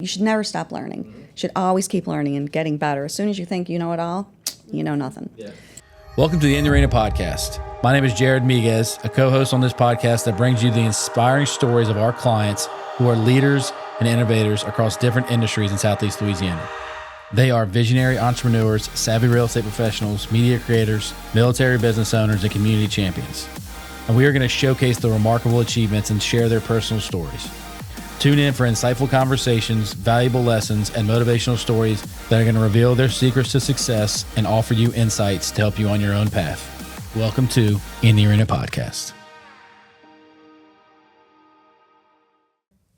You should never stop learning. You should always keep learning and getting better. As soon as you think you know it all, you know nothing. Yeah. Welcome to the In the Arena podcast. My name is Jared Miguez, a co-host on this podcast that brings you the inspiring stories of our clients who are leaders and innovators across different industries in Southeast Louisiana. They are visionary entrepreneurs, savvy real estate professionals, media creators, military business owners, and community champions. And we are going to showcase the remarkable achievements and share their personal stories. Tune in for insightful conversations, valuable lessons, and motivational stories that are going to reveal their secrets to success and offer you insights to help you on your own path. Welcome to In the Arena podcast.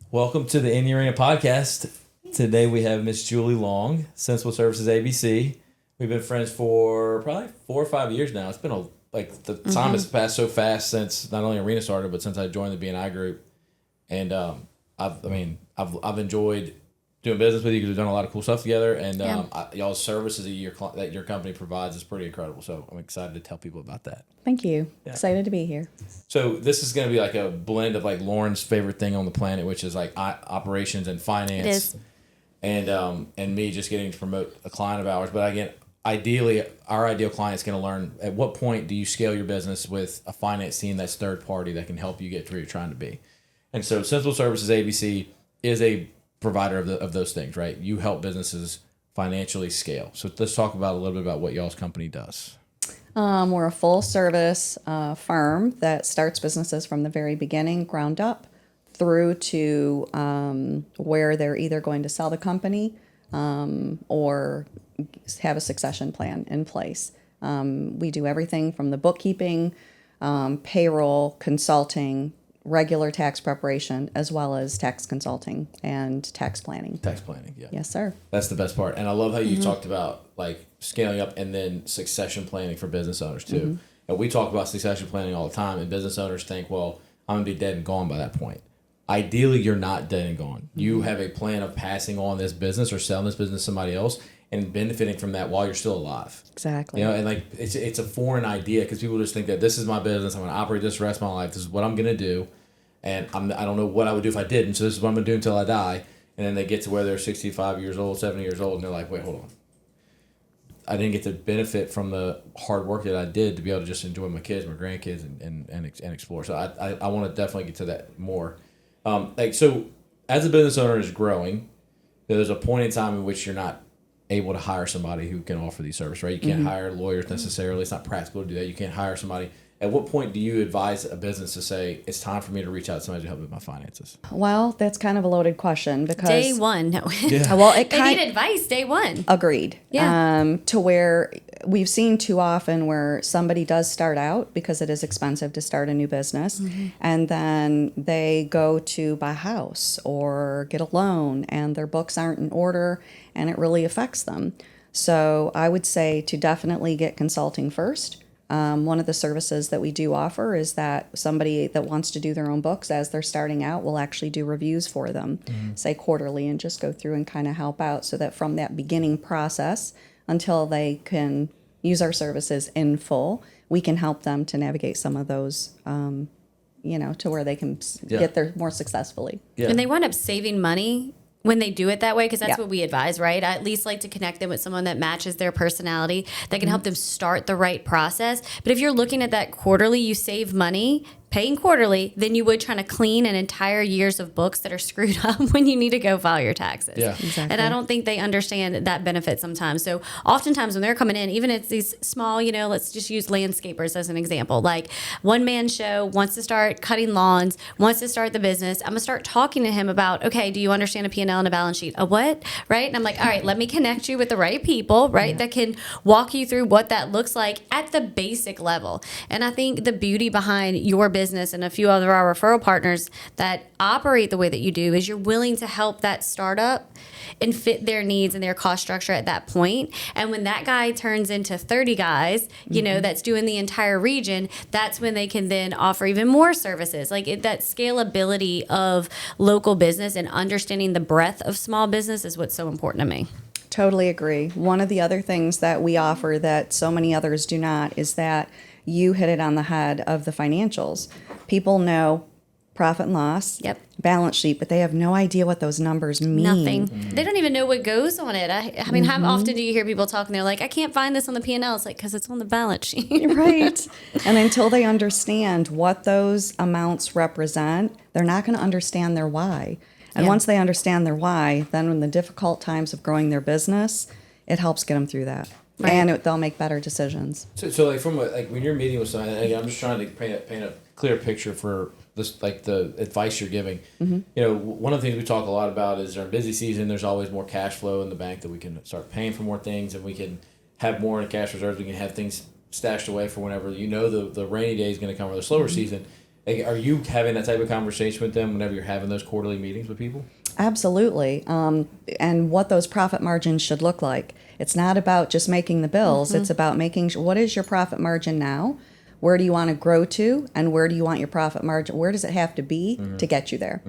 Welcome to the In the Arena podcast. Today we have Miss Julie Long, Sensible Services ABC. We've been friends for probably 4 or 5 years now. It's been the time has passed so fast since not only Arena started, but since I joined the BNI group. And I've enjoyed doing business with you because we've done a lot of cool stuff together. And y'all's services that your company provides is pretty incredible. So I'm excited to tell people about that. Thank you. Yeah. Excited to be here. So this is going to be like a blend of like Lauren's favorite thing on the planet, which is like operations and finance. It is. And me just getting to promote a client of ours. But again, ideally, our ideal client is going to learn at what point do you scale your business with a finance team that's third party that can help you get to where you're trying to be. And so Sensible Services ABC is a provider of those things, right? You help businesses financially scale. So let's talk about a little bit about what y'all's company does. We're a full service firm that starts businesses from the very beginning, ground up, through to where they're either going to sell the company or have a succession plan in place. We do everything from the bookkeeping, payroll, consulting, regular tax preparation, as well as tax consulting and tax planning. Tax planning, yeah. Yes, sir. That's the best part. And I love how you talked about like scaling up and then succession planning for business owners too. And we talk about succession planning all the time, and business owners think, well, I'm going to be dead and gone by that point. Ideally, you're not dead and gone. You have a plan of passing on this business or selling this business to somebody else and benefiting from that while you're still alive. Exactly. You know, and like it's a foreign idea because people just think that this is my business. I'm going to operate this the rest of my life. This is what I'm going to do. And I don't know what I would do if I didn't. So this is what I'm going to do until I die. And then they get to where they're 65 years old, 70 years old, and they're like, wait, hold on. I didn't get to benefit from the hard work that I did to be able to just enjoy my kids, my grandkids, and explore. So I want to definitely get to that more. So as a business owner is growing, there's a point in time in which you're not able to hire somebody who can offer these services, right? You can't hire lawyers necessarily. It's not practical to do that. You can't hire somebody. At what point do you advise a business to say, it's time for me to reach out to somebody to help with my finances? Well, that's kind of a loaded question because... Day one. No. Yeah. Well, they need advice day one. Agreed. Yeah. To where we've seen too often where somebody does start out because it is expensive to start a new business, and then they go to buy a house or get a loan and their books aren't in order and it really affects them. So I would say to definitely get consulting first. One of the services that we do offer is that somebody that wants to do their own books as they're starting out will actually do reviews for them, say quarterly, and just go through and kind of help out so that from that beginning process until they can use our services in full, we can help them to navigate some of those, to where they can get there more successfully. Yeah. And they wind up saving money when they do it that way, because that's what we advise, right? I at least like to connect them with someone that matches their personality, that can help them start the right process. But if you're looking at that quarterly, you save money paying quarterly than you would trying to clean an entire years of books that are screwed up when you need to go file your taxes. Yeah. Exactly. And I don't think they understand that benefit sometimes. So oftentimes when they're coming in, even if it's these small, let's just use landscapers as an example, like one man show, wants to start cutting lawns, wants to start the business. I'm going to start talking to him about, okay, do you understand a P&L and a balance sheet? A what? Right? And I'm like, all right, let me connect you with the right people, right? That can walk you through what that looks like at the basic level. And I think the beauty behind your business and a few other of our referral partners that operate the way that you do is you're willing to help that startup and fit their needs and their cost structure at that point. And when that guy turns into 30 guys, that's doing the entire region, that's when they can then offer even more services. Like that scalability of local business and understanding the breadth of small business is what's so important to me. Totally agree. One of the other things that we offer that so many others do not is that you hit it on the head of the financials. People know profit and loss, Yep. balance sheet, but they have no idea what those numbers mean. Nothing. They don't even know what goes on it. I mean, how often do you hear people talking? They're like, I can't find this on the P&L. It's like, because it's on the balance sheet. Right. And until they understand what those amounts represent, they're not going to understand their why. And Yeah. once they understand their why, then in the difficult times of growing their business, it helps get them through that. Right. And they'll make better decisions. So like when you're meeting with someone, and again, I'm just trying to paint a clear picture for this, like the advice you're giving. You know, one of the things we talk a lot about is during busy season, there's always more cash flow in the bank that we can start paying for more things, and we can have more in cash reserves. We can have things stashed away for whenever the rainy day is going to come or the slower season. Like, are you having that type of conversation with them whenever you're having those quarterly meetings with people? Absolutely. And what those profit margins should look like. It's not about just making the bills. It's about making what is your profit margin now? Where do you want to grow to? And where do you want your profit margin? Where does it have to be to get you there?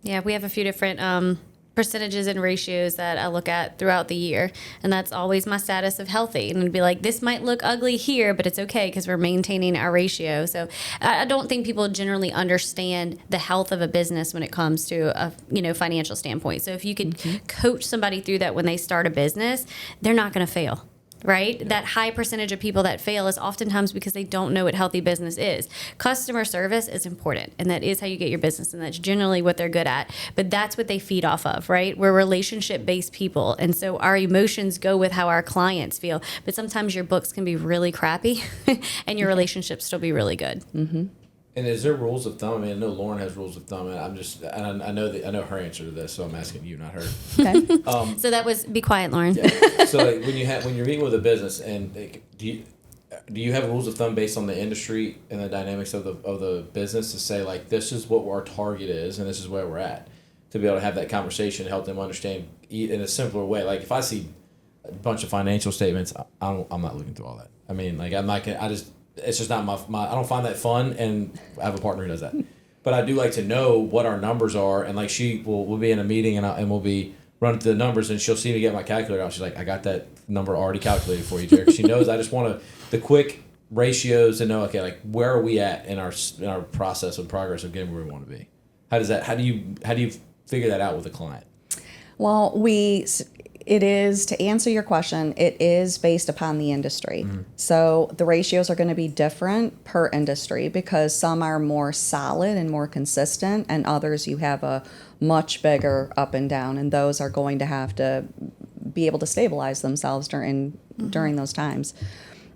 Yeah, we have a few different percentages and ratios that I look at throughout the year, and that's always my status of healthy. And it'd be like, this might look ugly here, but it's okay because we're maintaining our ratio. So I don't think people generally understand the health of a business when it comes to a financial standpoint. So if you could coach somebody through that when they start a business, they're not going to fail. Right? That high percentage of people that fail is oftentimes because they don't know what healthy business is. Customer service is important, and that is how you get your business, and that's generally what they're good at. But that's what they feed off of, right? We're relationship-based people, and so our emotions go with how our clients feel. But sometimes your books can be really crappy, and your relationships still be really good. And is there rules of thumb? I mean, I know Lauren has rules of thumb, and I know her answer to this, so I'm asking you, not her. Okay. So that was, be quiet, Lauren. Yeah. So like when you're meeting with a business, and like, do you have rules of thumb based on the industry and the dynamics of the business to say, like, this is what our target is and this is where we're at, to be able to have that conversation and help them understand in a simpler way? Like, if I see a bunch of financial statements, I'm not looking through all that. I mean, like, I'm not gonna, it's just not my I don't find that fun, and I have a partner who does that. But I do like to know what our numbers are, and like we'll be in a meeting and we'll be running through the numbers, and she'll see me get my calculator out. She's like, I got that number already calculated for you, Jared. She knows I just want the quick ratios to know, okay, like, where are we at in our process of progress of getting where we want to be? How do you figure that out with a client? Well, it is, to answer your question, it is based upon the industry. So the ratios are going to be different per industry because some are more solid and more consistent, and others you have a much bigger up and down, and those are going to have to be able to stabilize themselves during those times.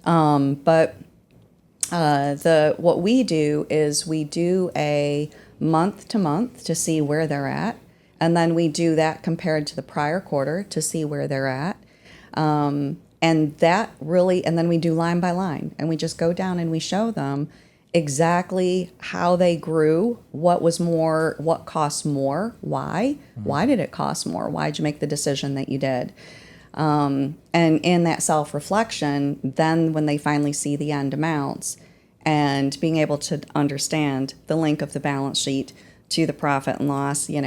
But what we do is we do a month to month to see where they're at. And then we do that compared to the prior quarter to see where they're at. And then we do line by line, and we just go down and we show them exactly how they grew, what cost more, why did it cost more? Why did you make the decision that you did? And in that self-reflection, then when they finally see the end amounts and being able to understand the link of the balance sheet to the profit and loss, seeing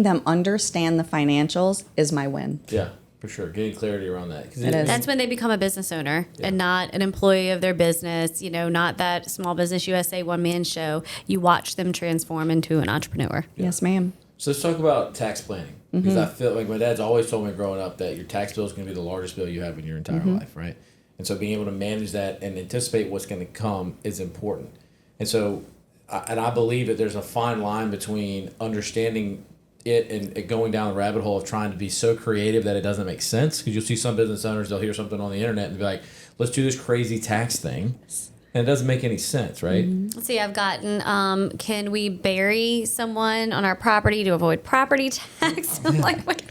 them understand the financials is my win. Yeah, for sure. Getting clarity around that. It is. That's when they become a business owner and not an employee of their business, not that Small Business USA one-man show. You watch them transform into an entrepreneur. Yes, ma'am. So let's talk about tax planning, because I feel like my dad's always told me growing up that your tax bill is going to be the largest bill you have in your entire life, right? And so being able to manage that and anticipate what's going to come is important. And so, I believe that there's a fine line between understanding it and going down the rabbit hole of trying to be so creative that it doesn't make sense. Because you'll see some business owners, they'll hear something on the internet and be like, let's do this crazy tax thing. And it doesn't make any sense, right? Let's see, I've gotten, can we bury someone on our property to avoid property tax? I'm like, what?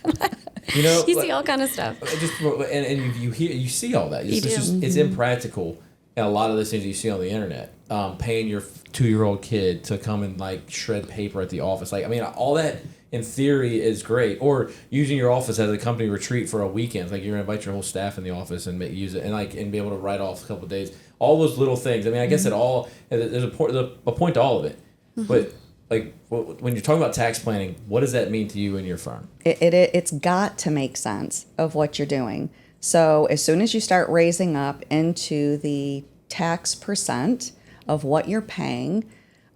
You see all kind of stuff. And you see all that. It's impractical. And a lot of those things you see on the internet, paying your 2-year-old kid to come and like shred paper at the office. Like, I mean, all that in theory is great. Or using your office as a company retreat for a weekend. Like, you're going to invite your whole staff in the office and use it and be able to write off a couple of days. All those little things. I mean, I guess there's a point to all of it. But like, when you're talking about tax planning, what does that mean to you and your firm? It's got to make sense of what you're doing. So as soon as you start raising up into the tax percent of what you're paying,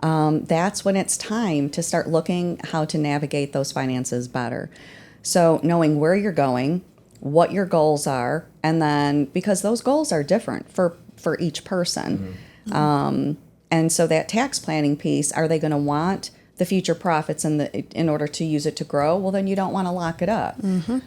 that's when it's time to start looking how to navigate those finances better. So knowing where you're going, what your goals are, and then because those goals are different for each person. And so that tax planning piece, are they going to want the future profits in order to use it to grow? Well, then you don't want to lock it up.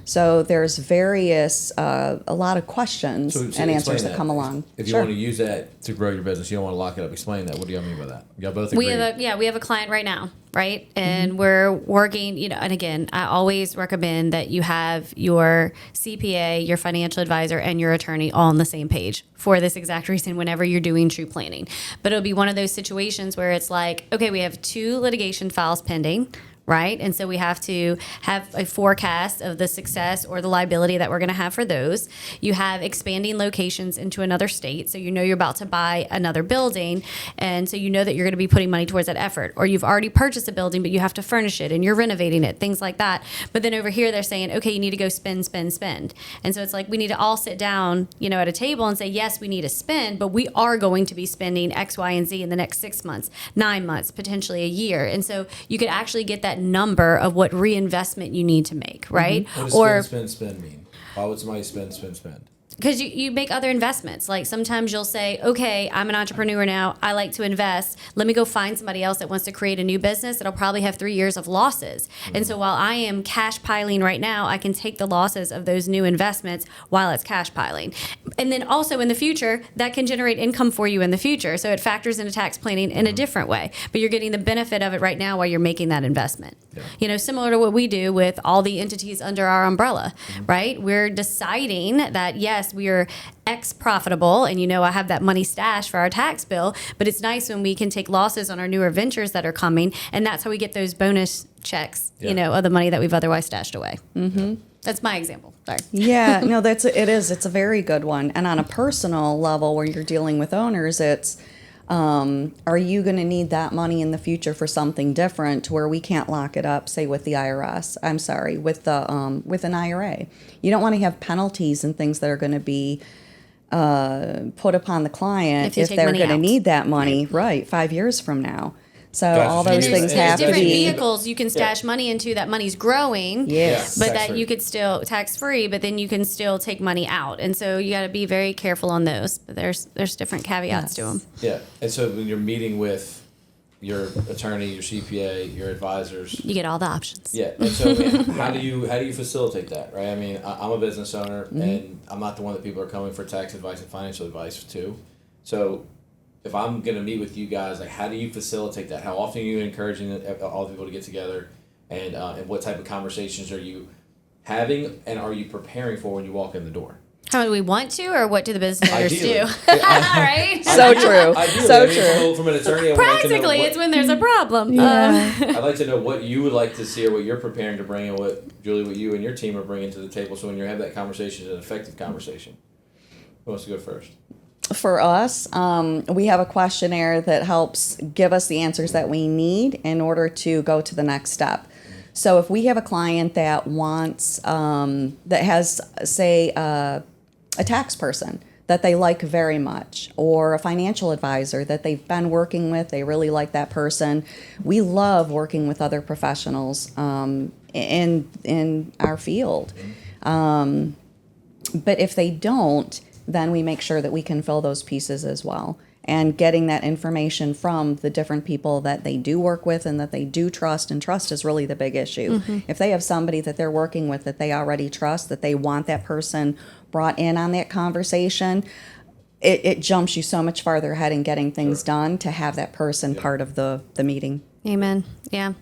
So there's various, a lot of questions and answers that come along. If you want to use that to grow your business, you don't want to lock it up. Explain that. What do you mean by that? Y'all both agree? We have a client right now, right? And we're working, and again, I always recommend that you have your CPA, your financial advisor, and your attorney all on the same page for this exact reason whenever you're doing true planning. But it'll be one of those situations where it's like, okay, we have 2 litigation files pending, right? And so we have to have a forecast of the success or the liability that we're going to have for those. You have expanding locations into another state, so you're about to buy another building, and so you know that you're going to be putting money towards that effort. Or you've already purchased a building, but you have to furnish it, and you're renovating it, things like that. But then over here, they're saying, okay, you need to go spend. And so it's like we need to all sit down, at a table and say, yes, we need to spend, but we are going to be spending X, Y, and Z in the next 6 months, 9 months, potentially a year. And so you could actually get that number of what reinvestment you need to make, right? What does spend mean? Why would somebody spend? Because you make other investments. Like sometimes you'll say, okay, I'm an entrepreneur now. I like to invest. Let me go find somebody else that wants to create a new business that'll probably have 3 years of losses. And so while I am cash piling right now, I can take the losses of those new investments while it's cash piling. And then also in the future, that can generate income for you in the future. So it factors into tax planning in a different way. But you're getting the benefit of it right now while you're making that investment. Yeah. Similar to what we do with all the entities under our umbrella, right? We're deciding that, yes, we are X profitable, and I have that money stashed for our tax bill, but it's nice when we can take losses on our newer ventures that are coming, and that's how we get those bonus checks, of the money that we've otherwise stashed away. That's my example. Sorry. Yeah, no, it's a very good one. And on a personal level, where you're dealing with owners, it's are you going to need that money in the future for something different where we can't lock it up, say with the IRS? I'm sorry, with an IRA. You don't want to have penalties and things that are going to be put upon the client if they're going to need that money, right, 5 years from now. So all those things have to be. Different vehicles you can stash money into that money's growing, yes, but that you could still tax free, but then you can still take money out, and so you got to be very careful on those. But there's different caveats to them. Yeah, and so when you're meeting with your attorney, your CPA, your advisors, you get all the options. Yeah, and so how do you facilitate that, right? I mean, I'm a business owner, and I'm not the one that people are coming for tax advice and financial advice to. So if I'm going to meet with you guys, like, how do you facilitate that? How often are you encouraging all the people to get together, and what type of conversations are you having, and are you preparing for when you walk in the door? How do we want to, or what do the business owners do? Right? So true. So true. From an attorney, practically, it's when there's a problem. Yeah. I'd like to know what you would like to see, or what you're preparing to bring, and what you and your team are bringing to the table. So when you have that conversation, it's an effective conversation. Who wants to go first? For us, we have a questionnaire that helps give us the answers that we need in order to go to the next step. So if we have a client that wants, that has, say, a tax person that they like very much, or a financial advisor that they've been working with, they really like that person. We love working with other professionals in our field. But if they don't, then we make sure that we can fill those pieces as well. And getting that information from the different people that they do work with and that they do trust, and trust is really the big issue. If they have somebody that they're working with that they already trust, that they want that person brought in on that conversation, it jumps you so much farther ahead in getting things done to have that person part of the meeting. Amen. Yeah.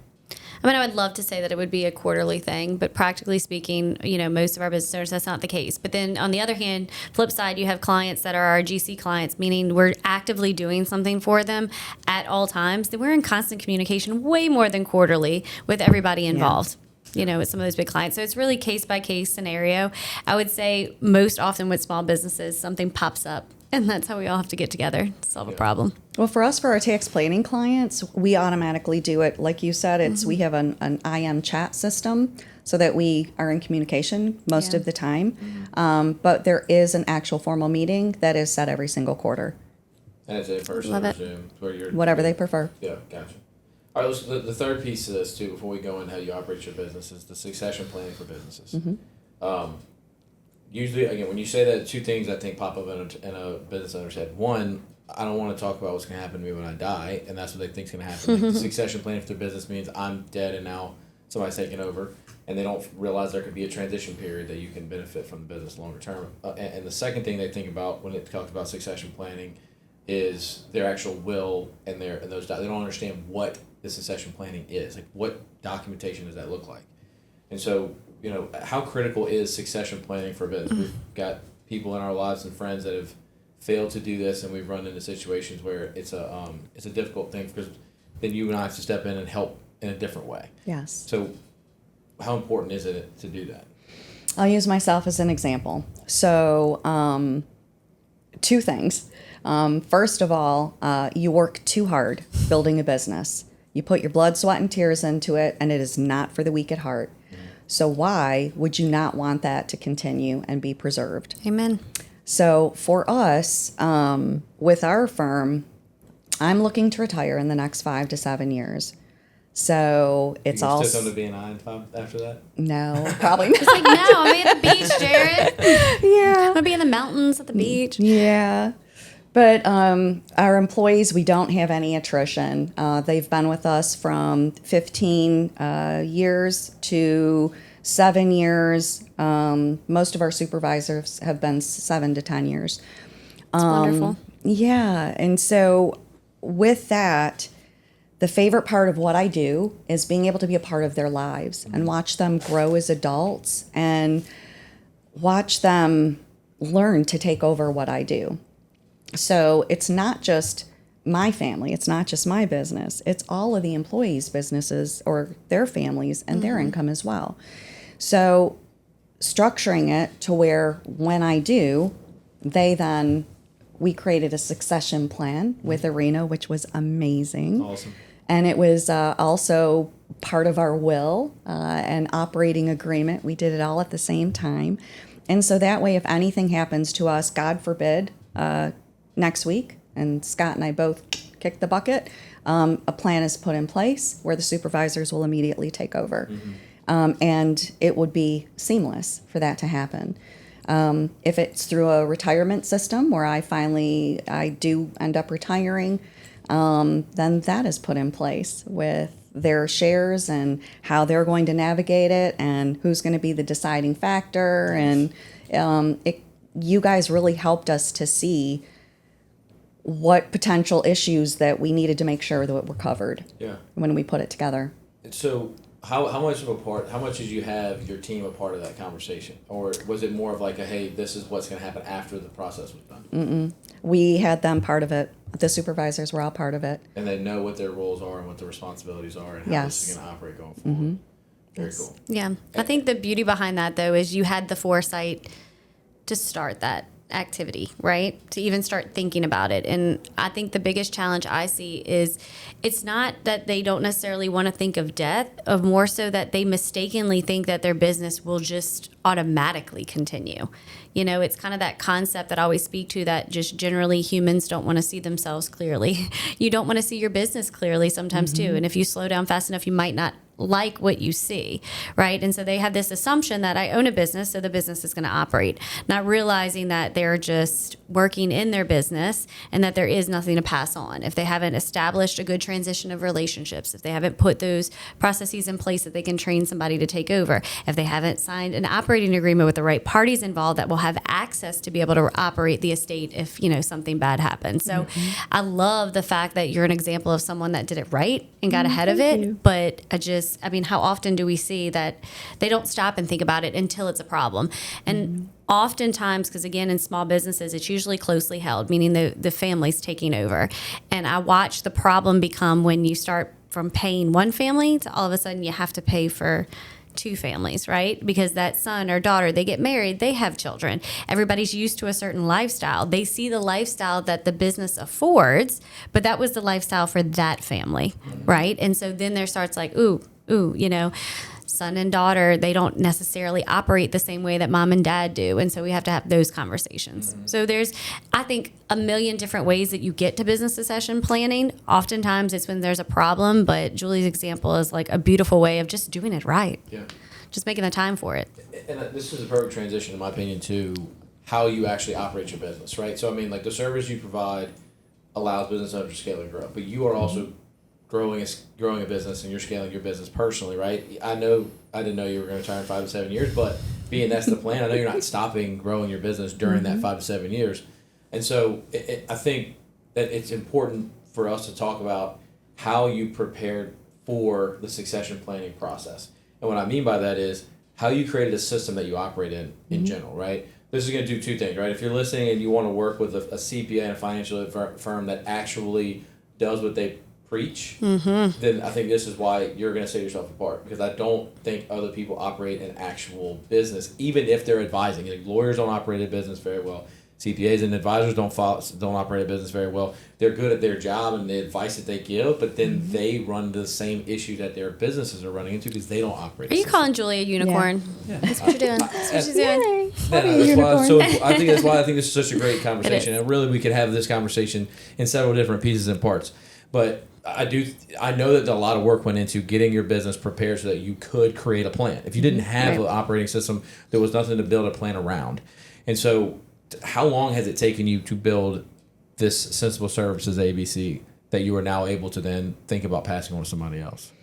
I mean, I would love to say that it would be a quarterly thing, but practically speaking, most of our business owners, that's not the case. But then on the other hand, flip side, you have clients that are our GC clients, meaning we're actively doing something for them at all times. Then we're in constant communication way more than quarterly with everybody involved. With some of those big clients. So it's really case by case scenario. I would say most often with small businesses, something pops up, and that's how we all have to get together to solve a problem. Well, for us, for our tax planning clients, we automatically do it. Like you said, we have an IM chat system so that we are in communication most of the time. But there is an actual formal meeting that is set every single quarter. And it's in person, Love I it. presume, where you're Whatever they prefer. Yeah, gotcha. All right, the third piece of this too, before we go into how you operate your business, is the succession planning for businesses. Usually, again, when you say that, two things I think pop up in a business owner's head. One, I don't want to talk about what's going to happen to me when I die, and that's what they think is going to happen. Like, succession planning for their business means I'm dead and now somebody's taking over, and they don't realize there could be a transition period that you can benefit from the business longer term. And the second thing they think about when it talks about succession planning is their actual will and those. They don't understand what the succession planning is. Like, what documentation does that look like? And so, how critical is succession planning for a business? We've got people in our lives and friends that have failed to do this, and we've run into situations where it's a difficult thing because then you and I have to step in and help in a different way. Yes. So, how important is it to do that? I'll use myself as an example. So, two things. First of all, you work too hard building a business. You put your blood, sweat, and tears into it, and it is not for the weak at heart. So why would you not want that to continue and be preserved? Amen. So for us, with our firm, I'm looking to retire in the next 5 to 7 years. So it's all stick on the BNI after that? No, probably not. It's like, no, I'm gonna be at the beach, Jared. Yeah. I'm gonna be in the mountains at the beach. Yeah. But our employees, we don't have any attrition. They've been with us from 15 years to 7 years. Most of our supervisors have been 7 to 10 years. It's wonderful. Yeah. And so with that, the favorite part of what I do is being able to be a part of their lives and watch them grow as adults and watch them learn to take over what I do. So it's not just my family, it's not just my business, it's all of the employees' businesses or their families and their income as well. So structuring it to where when I do, we created a succession plan with Arena, which was amazing. Awesome. And it was also part of our will and operating agreement. We did it all at the same time. And so that way, if anything happens to us, God forbid, next week, and Scott and I both kick the bucket, a plan is put in place where the supervisors will immediately take over. And it would be seamless for that to happen. If it's through a retirement system where I do end up retiring, then that is put in place with their shares and how they're going to navigate it and who's going to be the deciding factor. And you guys really helped us to see what potential issues that we needed to make sure that were covered when we put it together. So how much did you have your team a part of that conversation? Or was it more of like hey, this is what's going to happen after the process was done? We had them part of it. The supervisors were all part of it. And they know what their roles are and what their responsibilities are and how this is going to operate going forward. Very cool. Yeah. I think the beauty behind that, though, is you had the foresight to start that activity, right? To even start thinking about it. And I think the biggest challenge I see is it's not that they don't necessarily want to think of death, of more so that they mistakenly think that their business will just automatically continue. It's kind of that concept that I always speak to, that just generally humans don't want to see themselves clearly. You don't want to see your business clearly sometimes too. And if you slow down fast enough, you might not like what you see, right? And so they have this assumption that I own a business, so the business is going to operate, not realizing that they're just working in their business and that there is nothing to pass on. If they haven't established a good transition of relationships, if they haven't put those processes in place that they can train somebody to take over, if they haven't signed an operating agreement with the right parties involved that will have access to be able to operate the estate if, something bad happens. So I love the fact that you're an example of someone that did it right and got ahead of it. But how often do we see that they don't stop and think about it until it's a problem? And oftentimes, because again, in small businesses, it's usually closely held, meaning the family's taking over. And I watch the problem become when you start from paying one family to all of a sudden you have to pay for 2 families, right? Because that son or daughter, they get married, they have children. Everybody's used to a certain lifestyle. They see the lifestyle that the business affords, but that was the lifestyle for that family, right? And so then there starts like, ooh, son and daughter, they don't necessarily operate the same way that mom and dad do. And so we have to have those conversations. So there's, I think, a million different ways that you get to business succession planning. Oftentimes it's when there's a problem, but Julie's example is like a beautiful way of just doing it right. Yeah. Just making the time for it. And this is a perfect transition, in my opinion, to how you actually operate your business, right? So, I mean, like the service you provide allows business owners to scale and grow, but you are also growing a business, and you're scaling your business personally, right? I didn't know you were going to retire in 5 to 7 years, but being that's the plan, I know you're not stopping growing your business during that 5 to 7 years. And so I think that it's important for us to talk about how you prepared for the succession planning process. And what I mean by that is how you created a system that you operate in general, right? This is going to do two things, right? If you're listening and you want to work with a CPA and a financial firm that actually does what they preach, then I think this is why you're going to set yourself apart, because I don't think other people operate an actual business, even if they're advising. Like, lawyers don't operate a business very well. CPAs and advisors don't operate a business very well. They're good at their job and the advice that they give, but then they run the same issue that their businesses are running into because they don't operate. Are you calling Julie a unicorn? Yeah. That's what you're doing. That's what she's doing. I think that's why this is such a great conversation, and really we could have this conversation in several different pieces and parts. But I know that a lot of work went into getting your business prepared so that you could create a plan. If you didn't have an operating system, there was nothing to build a plan around. And so, how long has it taken you to build this Sensible Services ABC that you are now able to then think about passing on to somebody else?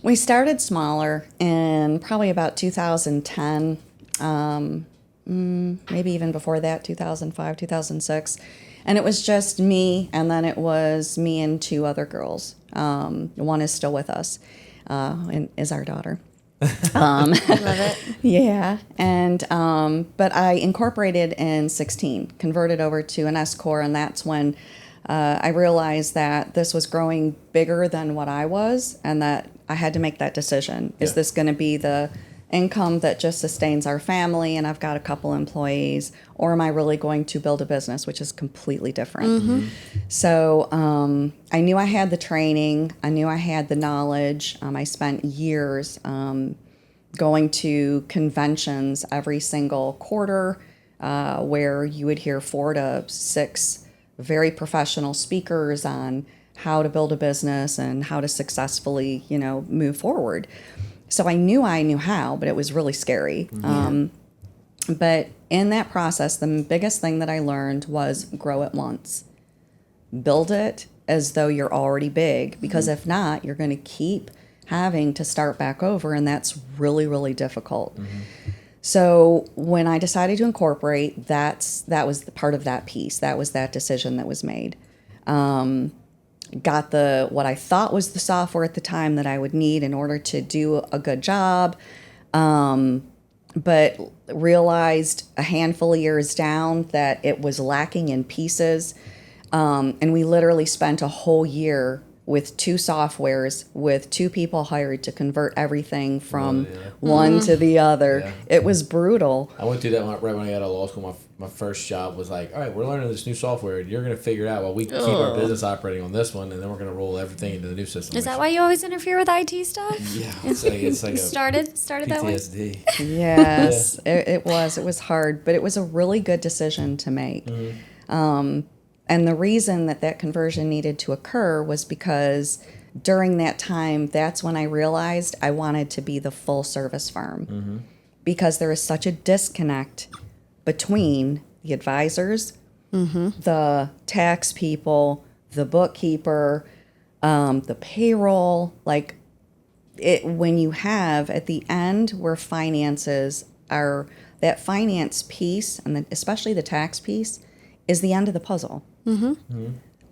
We started smaller in probably about 2010, maybe even before that, 2005, 2006. And it was just me, and then it was me and 2 other girls. One is still with us, and is our daughter. Love it. Yeah, and but I incorporated in 16, converted over to an S corp, and that's when I realized that this was growing bigger than what I was, and that I had to make that decision. Is this going to be the income that just sustains our family, and I've got a couple employees, or am I really going to build a business, which is completely different? So I knew I had the training, I knew I had the knowledge. I spent years going to conventions every single quarter, where you would hear 4 to 6 very professional speakers on how to build a business and how to successfully, move forward. So I knew how, but it was really scary. But in that process, the biggest thing that I learned was grow it once. Build it as though you're already big, because if not, you're going to keep having to start back over, and that's really, really difficult. So when I decided to incorporate, that was the part of that piece. That was that decision that was made. Got what I thought was the software at the time that I would need in order to do a good job, but realized a handful of years down that it was lacking in pieces, and we literally spent a whole year with 2 softwares, with 2 people hired to convert everything from one to the other. Yeah. It was brutal. I went through that right when I got out of law school. My first job was like, all right, we're learning this new software, and you're going to figure it out while we keep our business operating on this one, and then we're going to roll everything into the new system. Is that why you always interfere with IT stuff? Yeah. It's like a started that way? PTSD. Yes, it was hard, but it was a really good decision to make. And the reason that conversion needed to occur was because during that time, that's when I realized I wanted to be the full service firm, because there is such a disconnect between the advisors, the tax people, the bookkeeper, the payroll. Like when you have at the end where finances are, that finance piece, and especially the tax piece, is the end of the puzzle.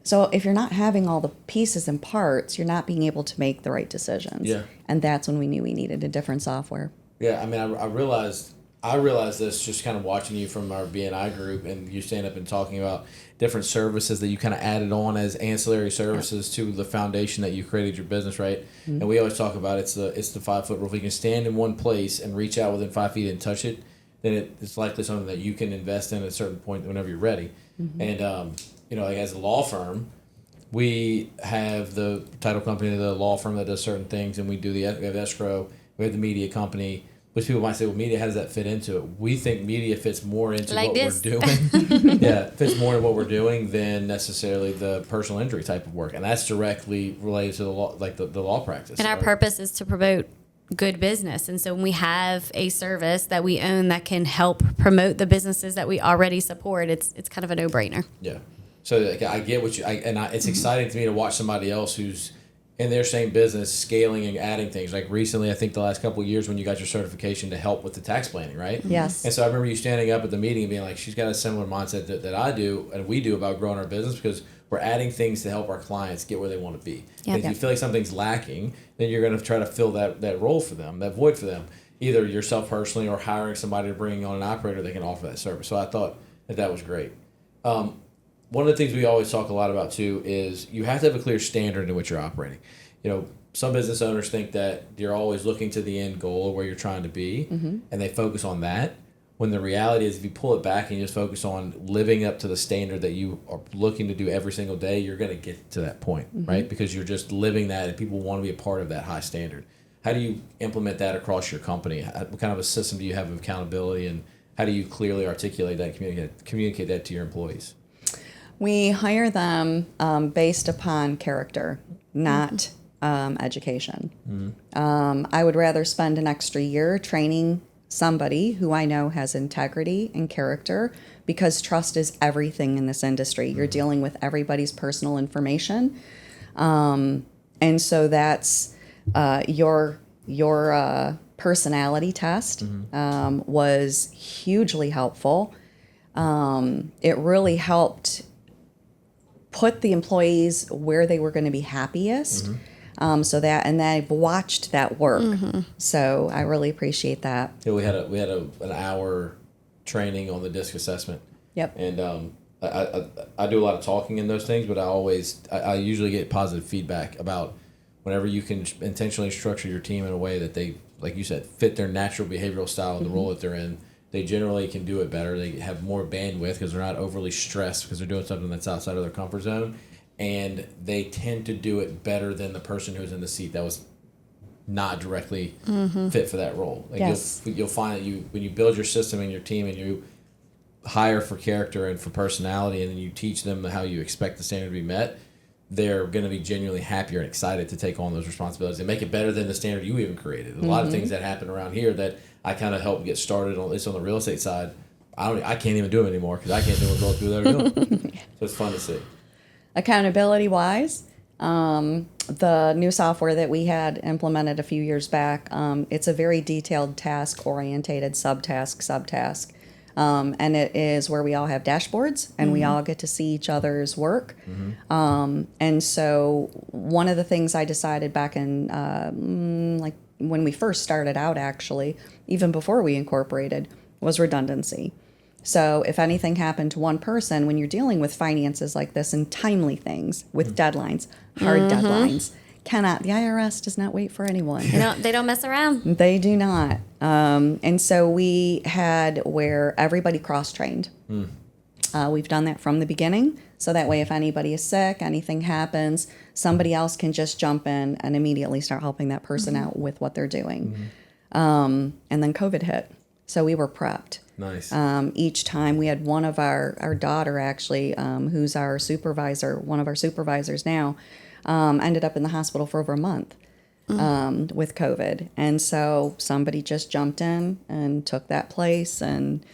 So if you're not having all the pieces and parts, you're not being able to make the right decisions. Yeah. And that's when we knew we needed a different software. Yeah, I mean, I realized this just kind of watching you from our BNI group, and you stand up and talking about different services that you kind of added on as ancillary services to the foundation that you created your business, right? And we always talk about it's the 5-foot rule. If you can stand in one place and reach out within 5 feet and touch it, then it's likely something that you can invest in at a certain point whenever you're ready. And like as a law firm, we have the title company, the law firm that does certain things, and we do we have escrow, We have the media company, which people might say, well, media, how does that fit into it? We think media fits more into Like what this. we're doing. Yeah, it fits more into what we're doing than necessarily the personal injury type of work. And that's directly related to the law, like the law practice. And our purpose is to promote good business. And so when we have a service that we own that can help promote the businesses that we already support, it's kind of a no-brainer. Yeah. So like, I get what it's exciting to me to watch somebody else who's in their same business scaling and adding things. Like recently, I think the last couple of years when you got your certification to help with the tax planning, right? Yes. And so I remember you standing up at the meeting and being like, she's got a similar mindset that I do and we do about growing our business because we're adding things to help our clients get where they want to be. Yeah. And if you feel like something's lacking, then you're going to try to fill that role for them, that void for them, either yourself personally or hiring somebody to bring on an operator that can offer that service. So I thought that was great. One of the things we always talk a lot about too is you have to have a clear standard in which you're operating. You know, some business owners think that you're always looking to the end goal or where you're trying to be, and they focus on that. When the reality is, if you pull it back and you just focus on living up to the standard that you are looking to do every single day, you're going to get to that point, right? Because you're just living that, and people want to be a part of that high standard. How do you implement that across your company? What kind of a system do you have of accountability, and how do you clearly articulate that, communicate that to your employees? We hire them based upon character, not education. I would rather spend an extra year training somebody who I know has integrity and character, because trust is everything in this industry. You're dealing with everybody's personal information. And so that's your personality test was hugely helpful. It really helped put the employees where they were going to be happiest. So that, and they've watched that work. So I really appreciate that. Yeah, we had an hour training on the DISC assessment. Yep. And I do a lot of talking in those things, but I usually get positive feedback about whenever you can intentionally structure your team in a way that they, like you said, fit their natural behavioral style and the role that they're in. They generally can do it better. They have more bandwidth because they're not overly stressed because they're doing something that's outside of their comfort zone. And they tend to do it better than the person who's in the seat that was not directly fit for that role. Like Yes. you'll find that when you build your system and your team and you hire for character and for personality, and then you teach them how you expect the standard to be met, they're going to be genuinely happier and excited to take on those responsibilities and make it better than the standard you even created. A lot of things that happen around here that I kind of help get started on, at least on the real estate side, I can't even do them anymore because I can't do what those people that are doing. So it's fun to see. Accountability wise, the new software that we had implemented a few years back, it's a very detailed task orientated subtask. And it is where we all have dashboards and we all get to see each other's work. And so one of the things I decided back in like when we first started out, actually, even before we incorporated, was redundancy. So if anything happened to one person, when you're dealing with finances like this and timely things with deadlines, hard deadlines, the IRS does not wait for anyone. They don't mess around. They do not. And so we had where everybody cross-trained. We've done that from the beginning. So that way, if anybody is sick, anything happens, somebody else can just jump in and immediately start helping that person out with what they're doing. And then COVID hit. So we were prepped. Nice. Each time we had one of our daughter, actually, who's our supervisor, one of our supervisors now, ended up in the hospital for over a month with COVID. And so somebody just jumped in and took that place. And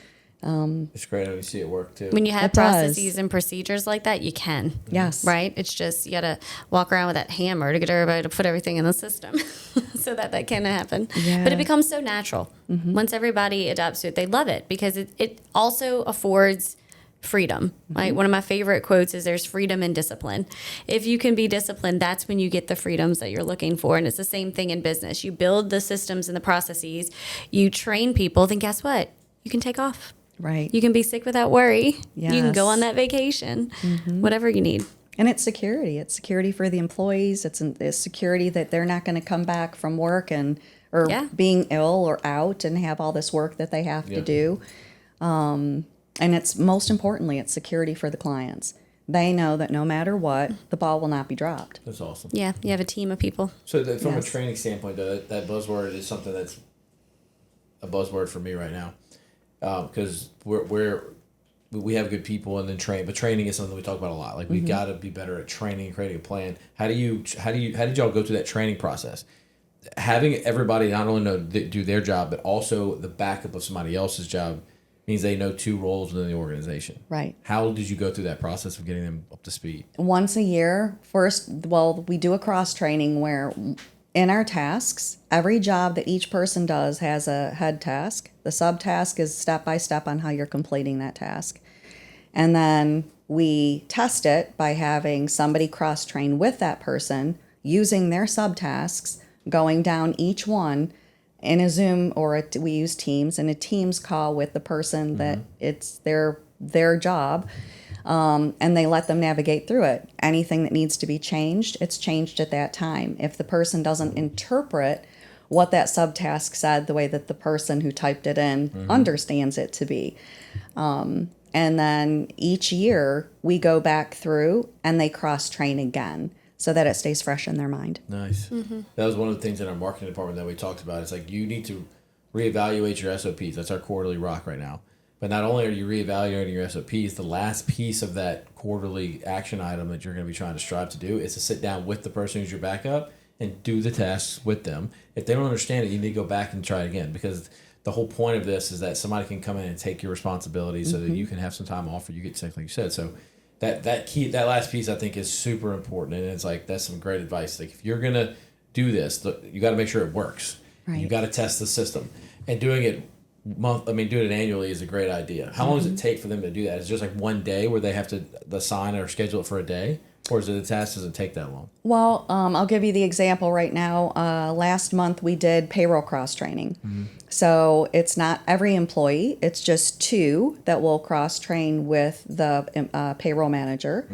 it's great when you see it work too. When you have It does. processes and procedures like that, you can. Yes. Right? It's just you got to walk around with that hammer to get everybody to put everything in the system so that can happen. Yeah. But it becomes so natural. Once everybody adapts to it, they love it because it also affords freedom. Like one of my favorite quotes is there's freedom in discipline. If you can be disciplined, that's when you get the freedoms that you're looking for. And it's the same thing in business. You build the systems and the processes, you train people, then guess what? You can take off. right. You can be sick without worry. You can go Yes. on that vacation, whatever you need. And it's security. It's security for the employees. It's security that they're not going to come back from work or Yeah. being ill or out and have all this work that they have to do. And it's most importantly, it's security for the clients. they know that no matter what, the ball will not be dropped. That's awesome. Yeah, you have a team of people. So from Yes. a training standpoint, though, that buzzword is something that's a buzzword for me right now, because we have good people and then train, but training is something we talk about a lot. Like, we got to be better at training and creating a plan. How did y'all go through that training process? Having everybody not only do their job, but also the backup of somebody else's job means they know two roles within the organization. Right. How did you go through that process of getting them up to speed? Once a year, we do a cross training where in our tasks, every job that each person does has a head task. The subtask is step by step on how you're completing that task. And then we test it by having somebody cross train with that person using their subtasks, going down each one in a Zoom we use Teams, in a Teams call with the person that it's their job, and they let them navigate through it. Anything that needs to be changed, it's changed at that time. If the person doesn't interpret what that subtask said the way that the person who typed it in understands it to be. And then each year we go back through and they cross train again, so that it stays fresh in their mind. Nice. That was one of the things in our marketing department that we talked about. It's like, you need to reevaluate your SOPs. That's our quarterly rock right now. But not only are you reevaluating your SOPs, the last piece of that quarterly action item that you're going to be trying to strive to do is to sit down with the person who's your backup and do the tasks with them. If they don't understand it, you need to go back and try it again, because the whole point of this is that somebody can come in and take your responsibility so that you can have some time off or you get sick, like you said. So that last piece, I think, is super important, and it's like, that's some great advice. Like, if you're gonna do this, you got to make sure it works. Right. You got to test the system, and doing it doing it annually is a great idea. How long does it take for them to do that? Is it just like one day where they have to assign or schedule it for a day, or is it a task doesn't take that long? Well, I'll give you the example right now. Last month we did payroll cross training. So it's not every employee, it's just two that will cross train with the payroll manager.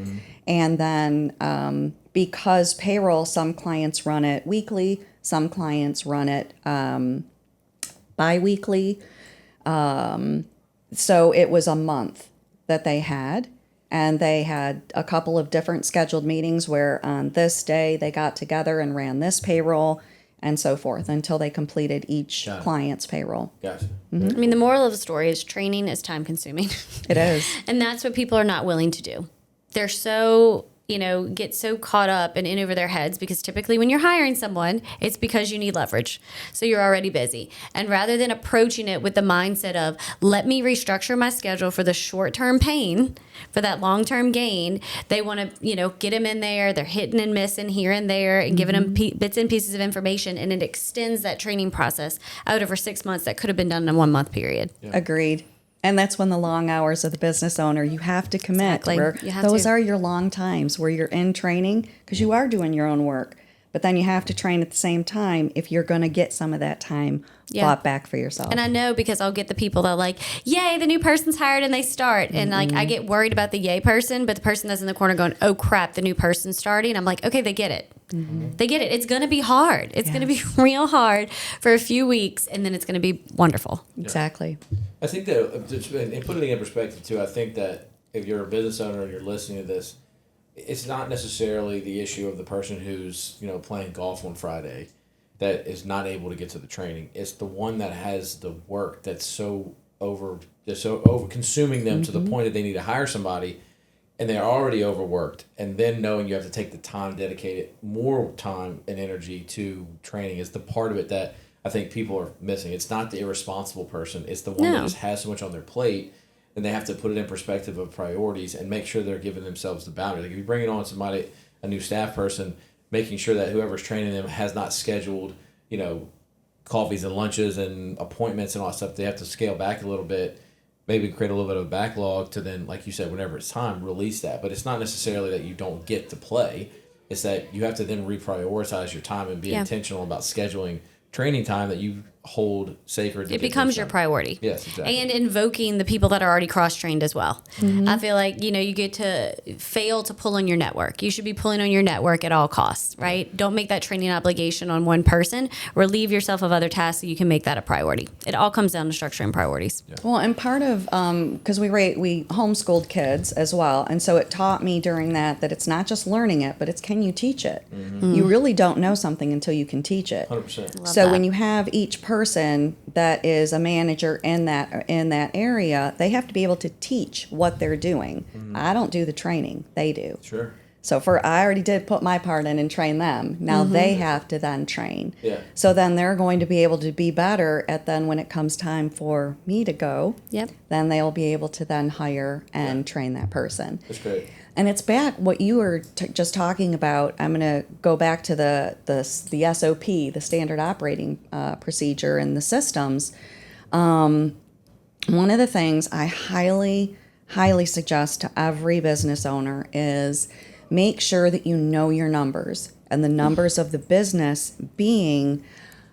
And then because payroll, some clients run it weekly, some clients run it bi-weekly. So it was a month that they had. And they had a couple of different scheduled meetings where on this day they got together and ran this payroll and so forth until they completed each client's payroll. Gotcha. I mean, the moral of the story is training is time consuming. It is. And that's what people are not willing to do. They're so, get so caught up and in over their heads, because typically when you're hiring someone, it's because you need leverage. So you're already busy. And rather than approaching it with the mindset of, let me restructure my schedule for the short-term pain, for that long-term gain, they want to, get them in there. They're hitting and missing here and there and giving them bits and pieces of information. And it extends that training process out over 6 months that could have been done in a 1 month period. Yeah. Agreed. And that's when the long hours of the business owner, you have to commit. Exactly. Where You have those to. are your long times where you're in training because you are doing your own work. But then you have to train at the same time if you're going to get some of that time bought back for yourself. And I know, because I'll get the people that are like, yay, the new person's hired and they start. And like, I get worried about the yay person, but the person that's in the corner going, oh crap, the new person's starting. I'm like, okay, they get it. They get it. It's going to be hard. It's going to be real hard for a few weeks, and then it's going to be wonderful. Exactly. I think that, and putting it in perspective too, I think that if you're a business owner and you're listening to this, it's not necessarily the issue of the person who's playing golf on Friday that is not able to get to the training. It's the one that has the work that's so over consuming them to the point that they need to hire somebody, and they're already overworked. And then knowing you have to take the time, dedicate more time and energy to training is the part of it that I think people are missing. It's not the irresponsible person. It's the one that just has so much on their plate, and they have to put it in perspective of priorities and make sure they're giving themselves the boundary. Like, if you're bringing on somebody, a new staff person, making sure that whoever's training them has not scheduled, coffees and lunches and appointments and all that stuff. They have to scale back a little bit, maybe create a little bit of a backlog to then, like you said, whenever it's time, release that. But it's not necessarily that you don't get to play. It's that you have to then reprioritize your time and be intentional about scheduling training time that you hold sacred. It becomes your priority. Yes, exactly. And invoking the people that are already cross-trained as well. I feel like, you get to fail to pull on your network. You should be pulling on your network at all costs, right? Don't make that training obligation on one person. Relieve yourself of other tasks so you can make that a priority. It all comes down to structuring priorities. Yeah. Well, and part of because we homeschooled kids as well, and so it taught me during that it's not just learning it, but it's can you teach it. You really don't know something until you can teach it. 100%. So when you have each person that is a manager in that area, they have to be able to teach what they're doing. I don't do the training; they do. Sure. So I already did put my part in and train them. Now they have to then train. Yeah. So then they're going to be able to be better at then when it comes time for me to go. Yep. Then they'll be able to then hire and train that person. That's great. And it's back what you were just talking about. I'm going to go back to the SOP, the standard operating procedure, and the systems. One of the things I highly suggest to every business owner is make sure that you know your numbers, and the numbers of the business being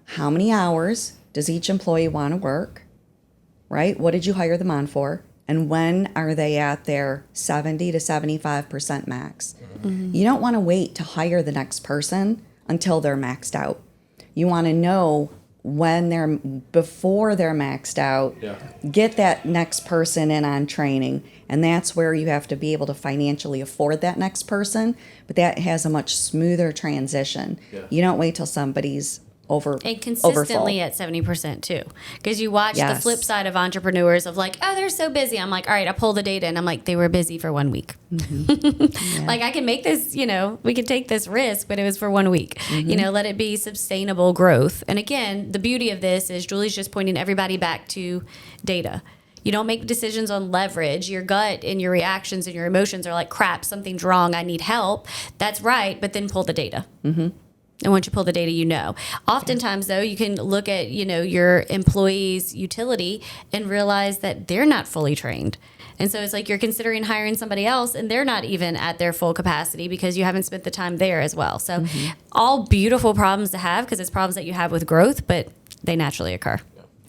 how many hours does each employee want to work, right? What did you hire them on for? And when are they at their 70 to 75% max? You don't want to wait to hire the next person until they're maxed out. You want to know before they're maxed out, get that next person in on training. And that's where you have to be able to financially afford that next person, but that has a much smoother transition. Yeah. You don't wait till somebody's and consistently at 70% too, because you watch the flip side of entrepreneurs of like, oh, they're so busy. I'm like, all right, I pull the data and I'm like, they were busy for 1 week. Like I can make this, we can take this risk, but it was for 1 week. Let it be sustainable growth. And again, the beauty of this is Julie's just pointing everybody back to data. You don't make decisions on leverage. Your gut and your reactions and your emotions are like, crap, something's wrong. I need help. That's right. But then pull the data. And once you pull the data, Oftentimes, though, you can look at, your employees' utility and realize that they're not fully trained. And so it's like you're considering hiring somebody else and they're not even at their full capacity because you haven't spent the time there as well. So all beautiful problems to have because it's problems that you have with growth, but they naturally occur.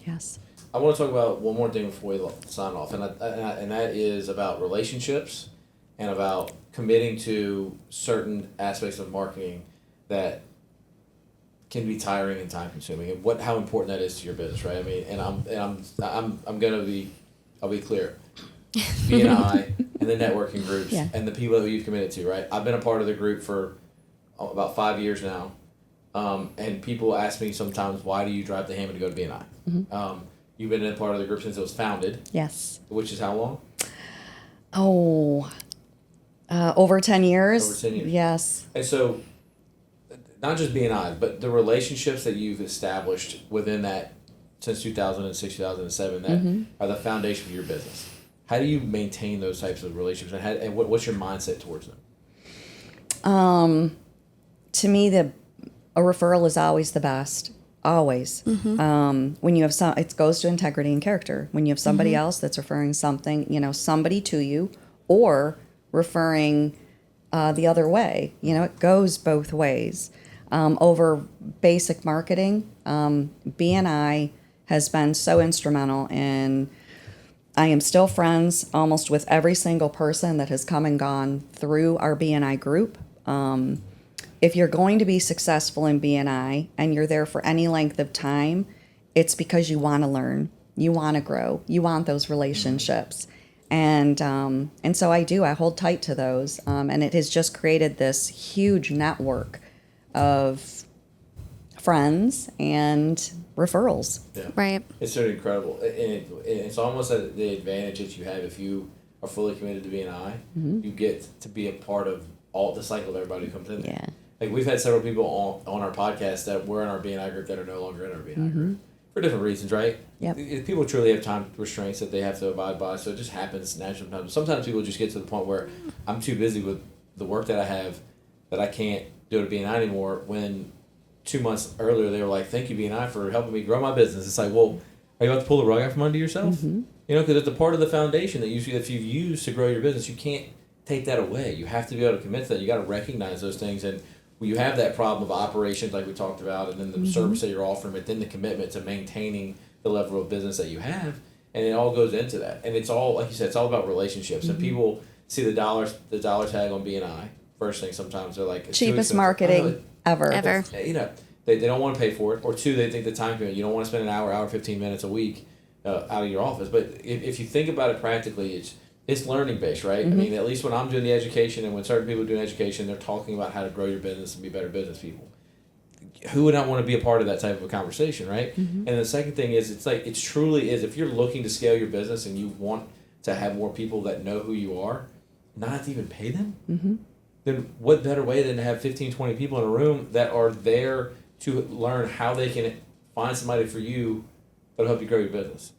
Yes. I want to talk about one more thing before we sign off, and that is about relationships and about committing to certain aspects of marketing that can be tiring and time consuming, and how important that is to your business, right? I mean, and I'll be clear. B&I and the networking groups and the people that you've committed to, right? I've been a part of the group for about 5 years now, and people ask me sometimes, why do you drive to Hammond to go to B&I? You've been a part of the group since it was founded. Yes. Which is how long? Over 10 years. Over 10 years. Yes. And so, not just B&I, but the relationships that you've established within that since 2006, 2007, that are the foundation of your business. How do you maintain those types of relationships, and what's your mindset towards them? To me, a referral is always the best. Always. When you have it goes to integrity and character. When you have somebody else that's referring somebody to you, or referring the other way, it goes both ways. Over basic marketing, B&I has been so instrumental in. I am still friends almost with every single person that has come and gone through our B&I group. If you're going to be successful in B&I and you're there for any length of time, it's because you want to learn, you want to grow, you want those relationships. And so I hold tight to those. And it has just created this huge network of friends and referrals. Yeah. Right. It's sort of incredible. And it's almost the advantage that you have if you are fully committed to B&I. You get to be a part of all the cycle of everybody who comes in there. Yeah. Like we've had several people on our podcast that were in our B&I group that are no longer in our B&I group for different reasons, right? Yep. People truly have time restraints that they have to abide by, so it just happens naturally. Sometimes people just get to the point where I'm too busy with the work that I have that I can't do it at B&I anymore. When 2 months earlier they were like, "Thank you B&I for helping me grow my business." It's like, well, are you about to pull the rug out from under yourself? Because it's a part of the foundation that you've used to grow your business. You can't take that away. You have to be able to commit to that. You got to recognize those things. And you have that problem of operations like we talked about, and then the service that you're offering, but then the commitment to maintaining the level of business that you have, and it all goes into that. And it's all, like you said, it's all about relationships. And people see the dollar tag on BNI. First thing, sometimes they're like, it's too Cheapest expensive. marketing ever. You know, they don't want to pay for it. Or two, they think the time commitment. You don't want to spend an hour, 15 minutes a week out of your office. But if you think about it practically, it's learning based, right? I mean, at least when I'm doing the education and when certain people are doing education, they're talking about how to grow your business and be better business people. Who would not want to be a part of that type of a conversation, right? And the second thing is, it's like, it truly is, if you're looking to scale your business and you want to have more people that know who you are, not have to even pay them, then what better way than to have 15, 20 people in a room that are there to learn how they can find somebody for you that'll help you grow your business.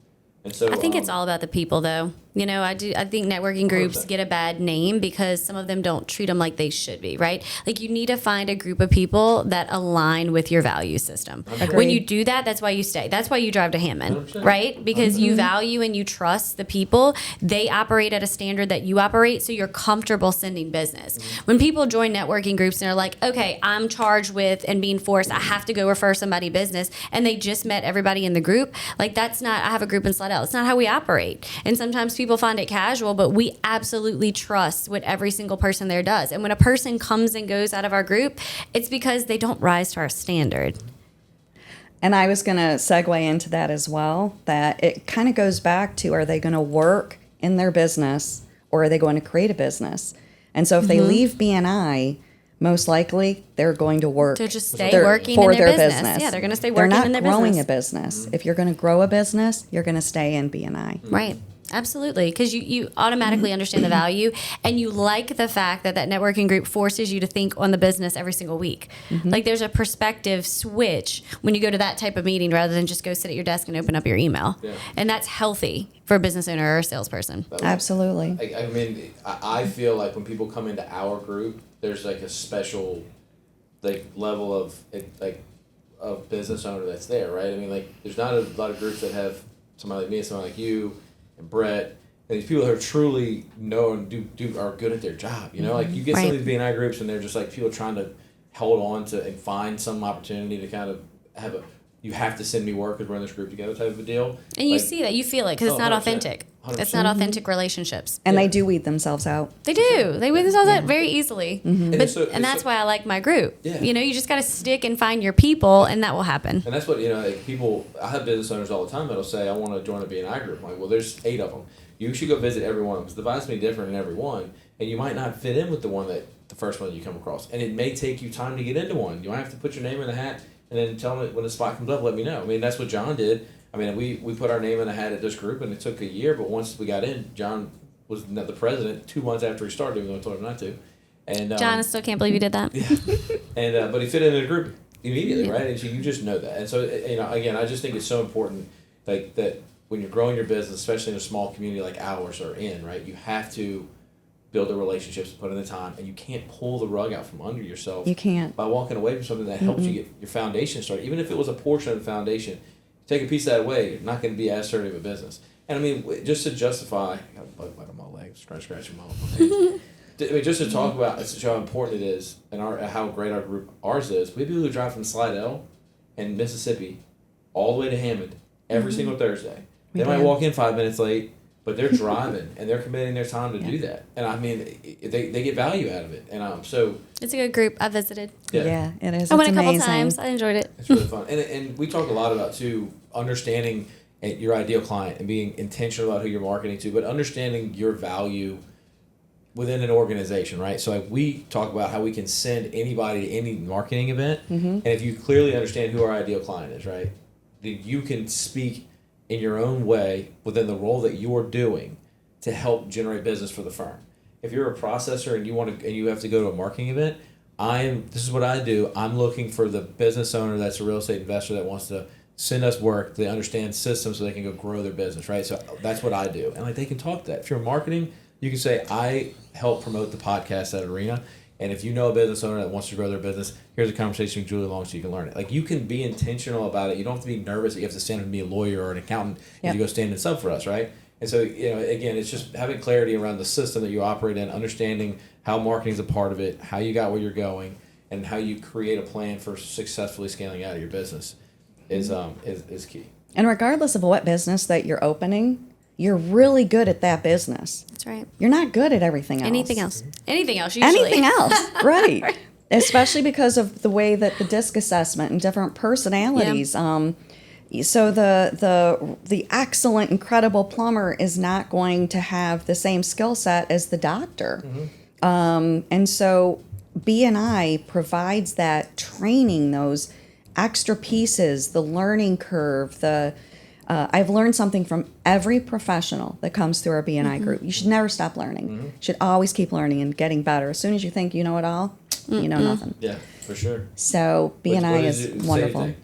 And so I think it's all about the people, though. You know, I think networking groups 100%. get a bad name because some of them don't treat them like they should be, right? Like, you need to find a group of people that align with your value system. Agreed. When you do that, that's why you stay. That's why you drive to Hammond, 100%. right? Because you value and you trust the people. They operate at a standard that you operate, so you're comfortable sending business. When people join networking groups and they're like, okay, I'm charged with and being forced, I have to go refer somebody business, and they just met everybody in the group, like, that's not, I have a group in Slidell. It's not how we operate. And sometimes people find it casual, but we absolutely trust what every single person there does. And when a person comes and goes out of our group, it's because they don't rise to our standard. And I was going to segue into that as well, that it kind of goes back to, are they going to work in their business or are they going to create a business? And so if they leave BNI, most likely they're going to work To just stay their- working for in their their business. Yeah, they're going to stay They're working not in their growing business. a business. If you're going to grow a business, you're going to stay in BNI. Right. Absolutely. Because you automatically understand the value, and you like the fact that networking group forces you to think on the business every single week. Like, there's a perspective switch when you go to that type of meeting rather than just go sit at your desk and open up your email. Yeah. And that's healthy for a business owner or a salesperson. Absolutely. I mean, I feel like when people come into our group, there's like a special like level of business owner that's there, right? I mean, like, there's not a lot of groups that have somebody like me, somebody like you, and Brett, and these people who are truly know and are good at their job. You know, like, you get some Right. of these BNI groups and they're just like people trying to hold on to and find some opportunity to kind of have you have to send me work because we're in this group together type of a deal. And you Like, see that. You feel it because it's Oh, not 100%. authentic. It's 100%. not authentic relationships. And Yeah. they do weed themselves out. They do. They weed themselves out very easily. And But, it's so- and it's that's so- why I like my group. Yeah. You know, you just got to stick and find your people, and that will happen. And that's what, like, people, I have business owners all the time that'll say, I want to join a BNI group. I'm like, well, there's 8 of them. You should go visit every one of them because the vibe's going to be different in every one. And you might not fit in with the first one that you come across. And it may take you time to get into one. You might have to put your name in the hat and then tell me when the spot comes up, let me know. I mean, that's what John did. I mean, we put our name in the hat at this group, and it took a year. But once we got in, John was the president 2 months after he started, even though I told him not to. And John, I still can't believe you did that. yeah. And but he fit into the group immediately, right? And so you just know that. And so, again, I just think it's so important, like, that when you're growing your business, especially in a small community like ours are in, right? You have to build the relationships, put in the time, and you can't pull the rug out from under yourself. You can't. By walking away from something that helps you get your foundation started. Even if it was a portion of the foundation, take a piece of that away, you're not going to be as sturdy of a business. And I mean, just to justify, I got a bug bite on my legs, trying to scratch them off. I mean, just to talk about how important it is and how great ours is. We have people who drive from Slidell and Mississippi all the way to Hammond every single Thursday. They might walk in 5 minutes late, but they're driving and they're committing their time to do that. And I mean, they get value out of it. And so It's a good group. I visited. Yeah, it is. I went It's a couple amazing. times. I enjoyed it. it's really fun. And we talk a lot about, too, understanding your ideal client and being intentional about who you're marketing to, but understanding your value within an organization, right? So, like, we talk about how we can send anybody to any marketing event, and if you clearly understand who our ideal client is, right, then you can speak in your own way within the role that you're doing to help generate business for the firm. If you're a processor and you have to go to a marketing event, this is what I do. I'm looking for the business owner that's a real estate investor that wants to send us work. They understand systems so they can go grow their business, right? So that's what I do. And, like, they can talk that. If you're marketing, you can say, I help promote the podcast at Arena. And if you know a business owner that wants to grow their business, here's a conversation with Julie Long so you can learn it. Like, you can be intentional about it. You don't have to be nervous that you have to stand up and be a lawyer or an accountant and you go stand and sub for us, right? And so, again, it's just having clarity around the system that you operate in, understanding how marketing is a part of it, how you got where you're going, and how you create a plan for successfully scaling out of your business is key. And regardless of what business that you're opening, you're really good at that business. That's right. You're not good at everything else. Anything else? Anything else? Usually. Anything else, right? Especially because of the way that the DISC assessment and different personalities. So the excellent, incredible plumber is not going to have the same skill set as the doctor. And so B&I provides that training, those extra pieces, the learning curve, I've learned something from every professional that comes through our B&I group. You should never stop learning. You should always keep learning and getting better. As soon as you think you know it all, you know nothing. Yeah, for sure. So B&I is wonderful.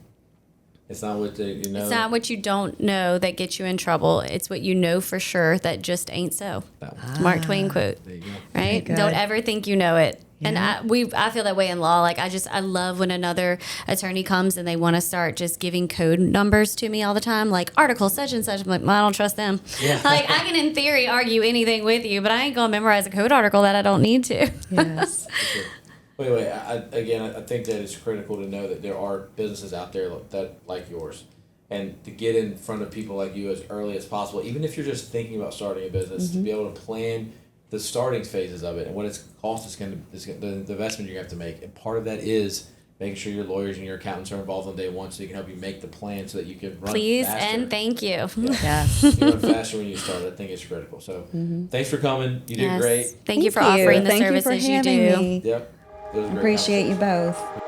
It's not what It's not what you don't know that gets you in trouble. It's what you know for sure that just ain't so. Mark Twain quote. There you go. Right? Don't ever think you know it. Yeah. And I feel that way in law. Like I love when another attorney comes and they want to start just giving code numbers to me all the time, like article such and such. I'm like, well, I don't trust them. Yeah. Like I can in theory argue anything with you, but I ain't gonna memorize a code article that I don't need to. Yes. Wait. I think that it's critical to know that there are businesses out there like yours, and to get in front of people like you as early as possible, even if you're just thinking about starting a business, to be able to plan the starting phases of it and what it's cost is going to the investment you're going to have to make, and part of that is making sure your lawyers and your accountants are involved on day one, so they can help you make the plan so that you can run Please faster. And thank you. Yeah. Yes. You run faster when you start. I think it's critical. So thanks for coming. You did great. Thank you for offering the Thank services you for you having do. me. Yep. It was a great Appreciate you conversation. both.